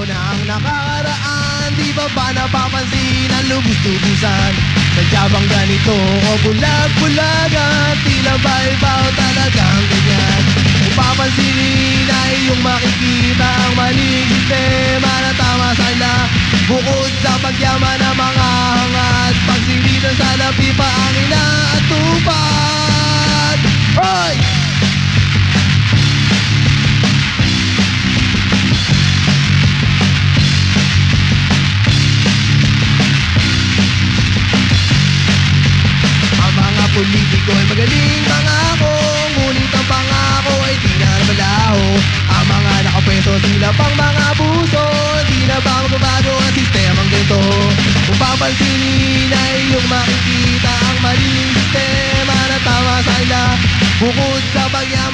panahon ang nakakaraan, di ba napapansin ang lubos-lubusan? Sadya bang ganito o bulag-bulagan? Tila ba iba o talagang ganyan? Kung papansinin ay iyong makikita ang maling sistema na tama sana. Bukod sa pagyaman ng mga hangad, pagsilitan sa lapi pa ang inaatupad. Hoy! Politiko ay magaling mangako, ngunit ang pangako ay di na malaho. Ang mga nakapwesto sila pang mga buso, di na ba magbabago ang sistemang ganito? Kung papansinin ay iyong makikita ang maling sistema na tama sa ila. Bukod sa pagyaman